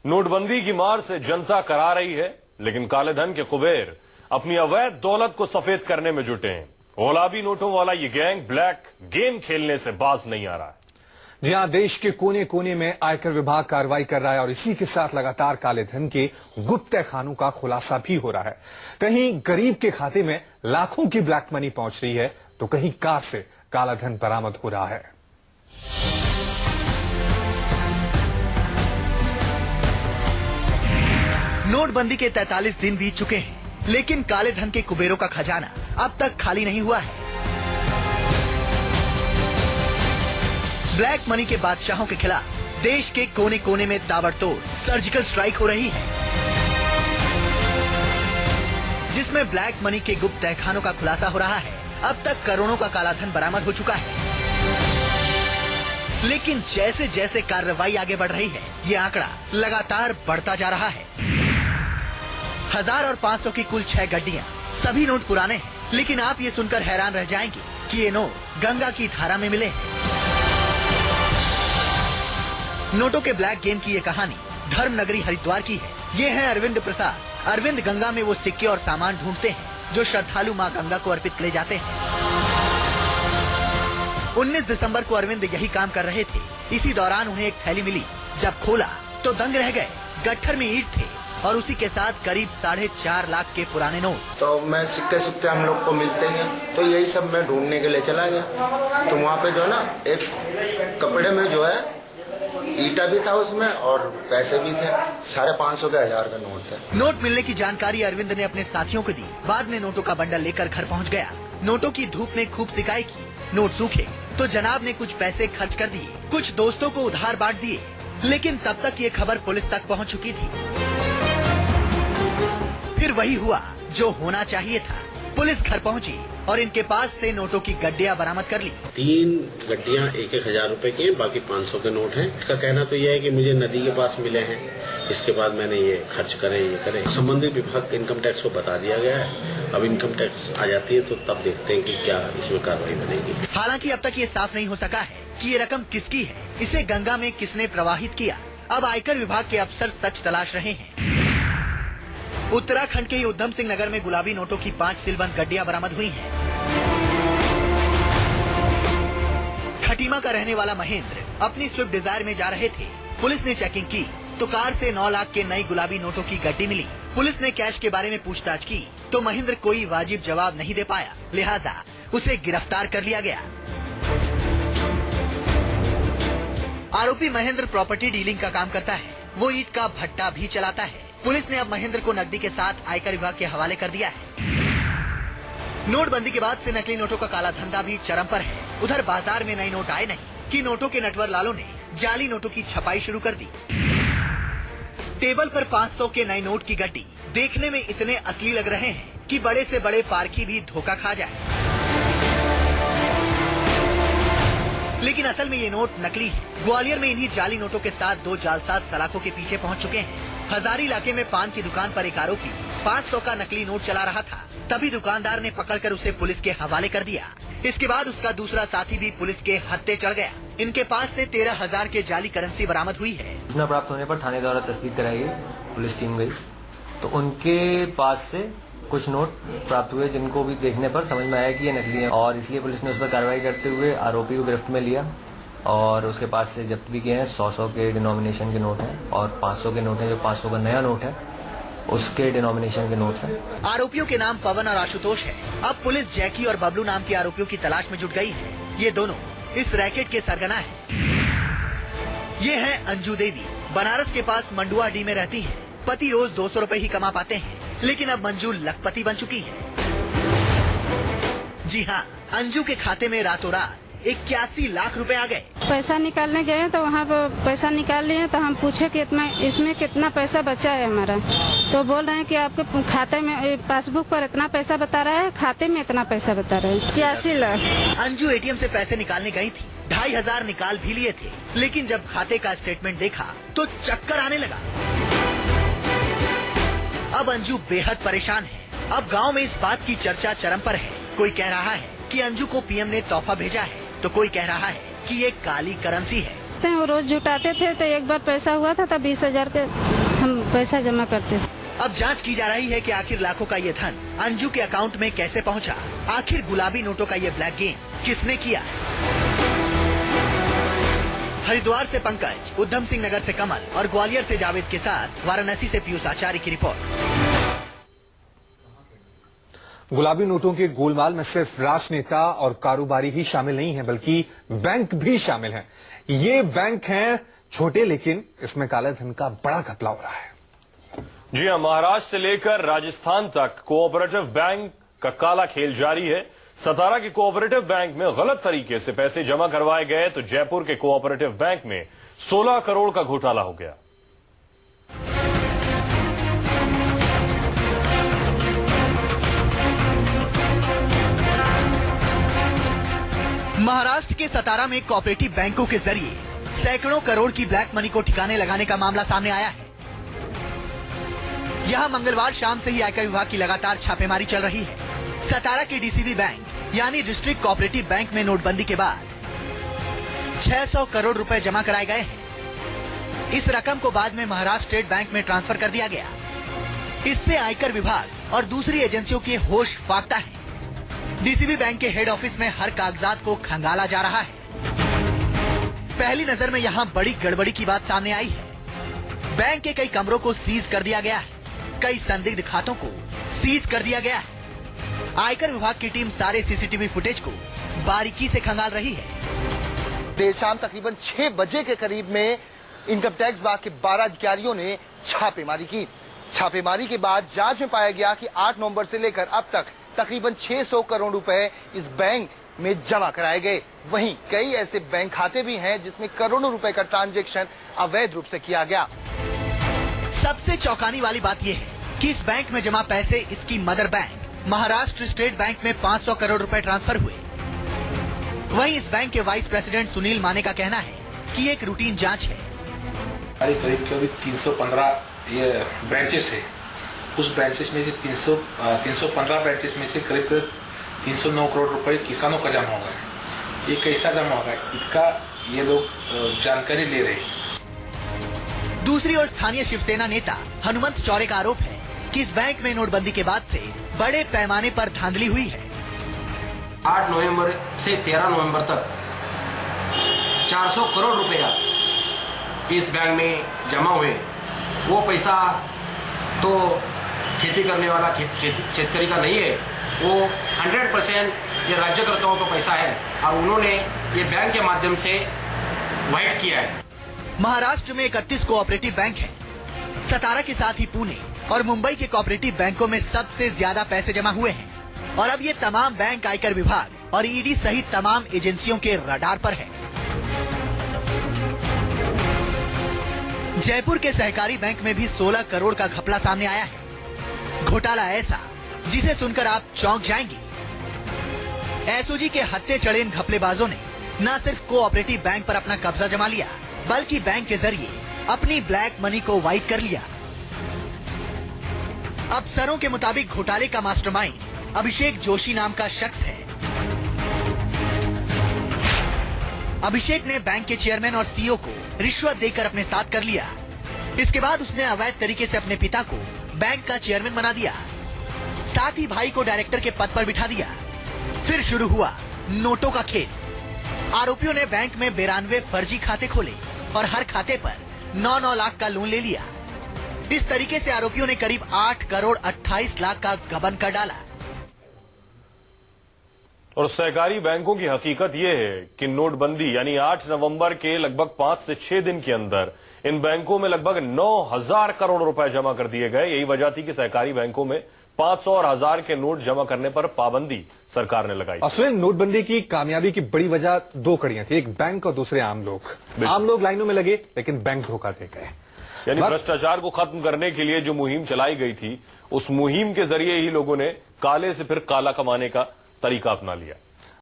नोटबंदी की मार से जनता करा रही है, लेकिन काले धन के कुबेर अपनी अवैध दौलत को सफेद करने में जुटे हैं। गुलाबी नोटों वाला ये गैंग ब्लैक गेम खेलने से बाज नहीं आ रहा है। जी हां, देश के कोने कोने में आयकर विभाग कार्रवाई कर रहा है और इसी के साथ लगातार काले धन के गुप्त खानों का खुलासा भी हो रहा है। कहीं गरीब के खाते में लाखों की ब्लैक मनी पहुंच रही है, तो कहीं कार से काला धन बरामद हो रहा है। नोटबंदी के 43 दिन बीत चुके हैं, लेकिन काले धन के कुबेरों का खजाना अब तक खाली नहीं हुआ है। ब्लैक मनी के बादशाहों के खिलाफ देश के कोने कोने में ताबड़तोड़ सर्जिकल स्ट्राइक हो रही है, जिसमें ब्लैक मनी के गुप्त तहखानों का खुलासा हो रहा है। अब तक करोड़ों का काला धन बरामद हो चुका है, लेकिन जैसे जैसे कार्रवाई आगे बढ़ रही है, ये आंकड़ा लगातार बढ़ता जा रहा है। 1000 और 500 की कुल 6 गड्डियां, सभी नोट पुराने हैं, लेकिन आप ये सुनकर हैरान रह जाएंगे कि ये नोट गंगा की धारा में मिले हैं। नोटों के ब्लैक गेम की ये कहानी धर्म नगरी हरिद्वार की है। ये है अरविंद प्रसाद। अरविंद गंगा में वो सिक्के और सामान ढूंढते हैं जो श्रद्धालु मां गंगा को अर्पित किए जाते हैं। 19 दिसंबर को अरविंद यही काम कर रहे थे। इसी दौरान उन्हें एक थैली मिली। जब खोला तो दंग रह गए। गट्ठर में ईंट थे और उसी के साथ करीब 4.5 लाख के पुराने नोट। तो मैं सिक्के हम लोग को मिलते हैं, तो यही सब मैं ढूंढने के लिए चला गया। तो वहाँ पे जो है ना, एक कपड़े में जो है ईटा भी था उसमें और पैसे भी थे। 550 के 1000 का नोट था। नोट मिलने की जानकारी अरविंद ने अपने साथियों को दी। बाद में नोटों का बंडल लेकर घर पहुंच गया। नोटों की धूप में खूब सिकाई की। नोट सूखे तो जनाब ने कुछ पैसे खर्च कर दिए, कुछ दोस्तों को उधार बांट दिए, लेकिन तब तक ये खबर पुलिस तक पहुंच चुकी थी। फिर वही हुआ जो होना चाहिए था। पुलिस घर पहुंची और इनके पास से नोटों की गड्डियां बरामद कर ली। 3 गड्डियां 1,000 रुपए की, बाकी 500 के नोट हैं। इसका कहना तो यह है कि मुझे नदी के पास मिले हैं, इसके बाद मैंने ये खर्च करे। संबंधित विभाग इनकम टैक्स को बता दिया गया है। अब इनकम टैक्स आ जाती है तो तब देखते हैं कि क्या इसमें कार्रवाई बनेगी। हालांकि अब तक ये साफ नहीं हो सका है कि ये रकम किसकी है, इसे गंगा में किसने प्रवाहित किया। अब आयकर विभाग के अफसर सच तलाश रहे हैं। उत्तराखंड के ही उधम सिंह नगर में गुलाबी नोटों की 5 सीलबंद गड्डियां बरामद हुई हैं। खटीमा का रहने वाला महेंद्र अपनी स्विफ्ट डिजायर में जा रहे थे। पुलिस ने चेकिंग की तो कार से 9 लाख के नई गुलाबी नोटों की गड्डी मिली। पुलिस ने कैश के बारे में पूछताछ की तो महेंद्र कोई वाजिब जवाब नहीं दे पाया, लिहाजा उसे गिरफ्तार कर लिया गया। आरोपी महेंद्र प्रॉपर्टी डीलिंग का काम करता है। वो ईंट का भट्टा भी चलाता है। पुलिस ने अब महेंद्र को नकदी के साथ आयकर विभाग के हवाले कर दिया है। नोटबंदी के बाद से नकली नोटों का काला धंधा भी चरम पर है। उधर बाजार में नए नोट आए नहीं कि नोटों के नटवर लालों ने जाली नोटों की छपाई शुरू कर दी। टेबल पर 500 के नए नोट की गड्डी देखने में इतने असली लग रहे हैं कि बड़े से बड़े पारखी भी धोखा खा जाए, लेकिन असल में ये नोट नकली है। ग्वालियर में इन्हीं जाली नोटों के साथ 2 जालसाज सलाखों के पीछे पहुंच चुके हैं। हजारी इलाके में पान की दुकान पर एक आरोपी 500 का नकली नोट चला रहा था। तभी दुकानदार ने पकड़कर उसे पुलिस के हवाले कर दिया। इसके बाद उसका दूसरा साथी भी पुलिस के हत्थे चढ़ गया। इनके पास से 13,000 के जाली करेंसी बरामद हुई है। सूचना प्राप्त होने पर थाने द्वारा तस्दीक कराई गई। पुलिस टीम गई तो उनके पास से कुछ नोट प्राप्त हुए, जिनको भी देखने पर समझ में आया कि ये नकली है, और इसलिए पुलिस ने उस पर कार्रवाई करते हुए आरोपी को गिरफ्त में लिया और उसके पास से जब्त भी किए हैं। 100 के डिनोमिनेशन के नोट हैं और 500 के नोट हैं। जो 500 का नया नोट है उसके डिनोमिनेशन के नोट्स हैं। आरोपियों के नाम पवन और आशुतोष है। अब पुलिस जैकी और बबलू नाम के आरोपियों की तलाश में जुट गई है। ये दोनों इस रैकेट के सरगना है। ये है अंजू देवी। बनारस के पास मंडुआडीह में रहती है। पति रोज 200 रुपए ही कमा पाते हैं, लेकिन अब मंजू लखपति बन चुकी है। जी हाँ, अंजू के खाते में रातों रात 81 लाख रुपए आ गए। पैसा निकालने गए तो वहाँ पर पैसा निकाल लिए तो हम पूछे कि इसमें कितना पैसा बचा है हमारा, तो बोल रहे हैं कि आपके खाते में पासबुक पर इतना पैसा बता रहा है, खाते में इतना पैसा बता रहा है। 86 लाख। अंजू एटीएम से पैसे निकालने गई थी। 2,500 निकाल भी लिए थे, लेकिन जब खाते का स्टेटमेंट देखा तो चक्कर आने लगा। अब अंजू बेहद परेशान है। अब गांव में इस बात की चर्चा चरम पर है। कोई कह रहा है कि अंजू को पीएम ने तोहफा भेजा है, तो कोई कह रहा है कि ये काली करेंसी है। वो रोज जुटाते थे तो एक बार पैसा हुआ था तब 20,000 के हम पैसा जमा करते थे। अब जांच की जा रही है कि आखिर लाखों का ये धन अंजू के अकाउंट में कैसे पहुंचा। आखिर गुलाबी नोटों का ये ब्लैक गेम किसने किया। हरिद्वार से पंकज, उधम सिंह नगर से कमल और ग्वालियर से जावेद के साथ वाराणसी से पीयूष आचार्य की रिपोर्ट। गुलाबी नोटों के गोलमाल में सिर्फ राजनेता और कारोबारी ही शामिल नहीं है, बल्कि बैंक भी शामिल हैं। ये बैंक हैं छोटे, लेकिन इसमें काले धन का बड़ा घपला हो रहा है। जी हां, महाराष्ट्र से लेकर राजस्थान तक कोऑपरेटिव बैंक का काला खेल जारी है। सतारा के कोऑपरेटिव बैंक में गलत तरीके से पैसे जमा करवाए गए तो जयपुर के कोऑपरेटिव बैंक में 16 करोड़ का घोटाला हो गया। महाराष्ट्र के सतारा में कोऑपरेटिव बैंकों के जरिए सैकड़ों करोड़ की ब्लैक मनी को ठिकाने लगाने का मामला सामने आया है। यहां मंगलवार शाम से ही आयकर विभाग की लगातार छापेमारी चल रही है। सतारा के डीसीबी बैंक यानी डिस्ट्रिक्ट कोऑपरेटिव बैंक में नोटबंदी के बाद 600 करोड़ रुपए जमा कराए गए हैं। इस रकम को बाद में महाराष्ट्र स्टेट बैंक में ट्रांसफर कर दिया गया। इससे आयकर विभाग और दूसरी एजेंसियों के होश फाख्ता है। डीसीबी बैंक के हेड ऑफिस में हर कागजात को खंगाला जा रहा है। पहली नजर में यहाँ बड़ी गड़बड़ी की बात सामने आई है। बैंक के कई कमरों को सीज कर दिया गया है, कई संदिग्ध खातों को सीज कर दिया गया है। आयकर विभाग की टीम सारे सीसीटीवी फुटेज को बारीकी से खंगाल रही है। देर शाम तकरीबन 6 बजे के करीब में इनकम टैक्स विभाग के 12 अधिकारियों ने छापेमारी की। छापेमारी के बाद जांच में पाया गया कि 8 नवंबर से लेकर अब तक तकरीबन 600 करोड़ रुपए इस बैंक में जमा कराए गए। वहीं कई ऐसे बैंक खाते भी हैं जिसमें करोड़ों रुपए का ट्रांजैक्शन अवैध रूप से किया गया। सबसे चौंकाने वाली बात यह है कि इस बैंक में जमा पैसे इसकी mother bank Maharashtra state bank में 500 करोड़ रुपए ट्रांसफर हुए। वहीं इस बैंक के वाइस प्रेसिडेंट सुनील माने का कहना है कि एक रूटीन जांच है। करीब 315 ये ब्रांचेस है। उस ब्रांचेस में से 315 ब्रांचेस में से करीब 309 करोड़ रुपए किसानों का जमा होगा। ये कैसा जमा होगा, इसका ये लोग जानकारी ले रहे हैं। दूसरी ओर स्थानीय शिवसेना नेता हनुमंत चौरे का आरोप है कि इस बैंक में नोटबंदी के बाद से बड़े पैमाने पर धांधली हुई है। 8 नवंबर से 13 नवंबर तक 400 करोड़ रुपया इस बैंक में जमा हुए। वो पैसा तो खेती करने वाला शेतकरी का नहीं है, वो 100% ये राज्यकर्ताओं का पैसा है और उन्होंने ये बैंक के माध्यम से वाइट किया है। महाराष्ट्र में 31 कोऑपरेटिव बैंक हैं। सतारा के साथ ही पुणे और मुंबई के कोऑपरेटिव बैंकों में सबसे ज्यादा पैसे जमा हुए हैं और अब ये तमाम बैंक आयकर विभाग और ईडी सहित तमाम एजेंसियों के रडार पर है। जयपुर के सहकारी बैंक में भी 16 करोड़ का घपला सामने आया है। घोटाला ऐसा जिसे सुनकर आप चौंक जाएंगे। एसओजी के हत्थे चढ़े इन घपलेबाजों ने न सिर्फ कोऑपरेटिव बैंक पर अपना कब्जा जमा लिया, बल्कि बैंक के जरिए अपनी ब्लैक मनी को वाइट कर लिया। अफसरों के मुताबिक घोटाले का मास्टरमाइंड अभिषेक जोशी नाम का शख्स है। अभिषेक ने बैंक के चेयरमैन और सीईओ को रिश्वत देकर अपने साथ कर लिया। इसके बाद उसने अवैध तरीके से अपने पिता को बैंक का चेयरमैन बना दिया, साथ ही भाई को डायरेक्टर के पद पर बिठा दिया। फिर शुरू हुआ नोटों का खेल। आरोपियों ने बैंक में 92 फर्जी खाते खोले और हर खाते पर 9-9 लाख का लोन ले लिया। इस तरीके से आरोपियों ने करीब 8 करोड़ 28 लाख का गबन कर डाला। और सहकारी बैंकों की हकीकत यह है कि नोटबंदी यानी 8 नवंबर के लगभग 5 से 6 दिन के अंदर इन बैंकों में लगभग 9,000 करोड़ रुपए जमा कर दिए गए। यही वजह थी कि सहकारी बैंकों में 500 और 1000 के नोट जमा करने पर पाबंदी सरकार ने लगाई। असलन नोटबंदी की कामयाबी की बड़ी वजह 2 कड़ियां थी, एक बैंक और दूसरे आम लोग। आम लोग लाइनों में लगे लेकिन बैंक धोखा दे गए। यानी भ्रष्टाचार को खत्म करने के लिए जो मुहिम चलाई गई थी, उस मुहिम के जरिए ही लोगों ने काले से फिर काला कमाने का तरीका अपना लिया।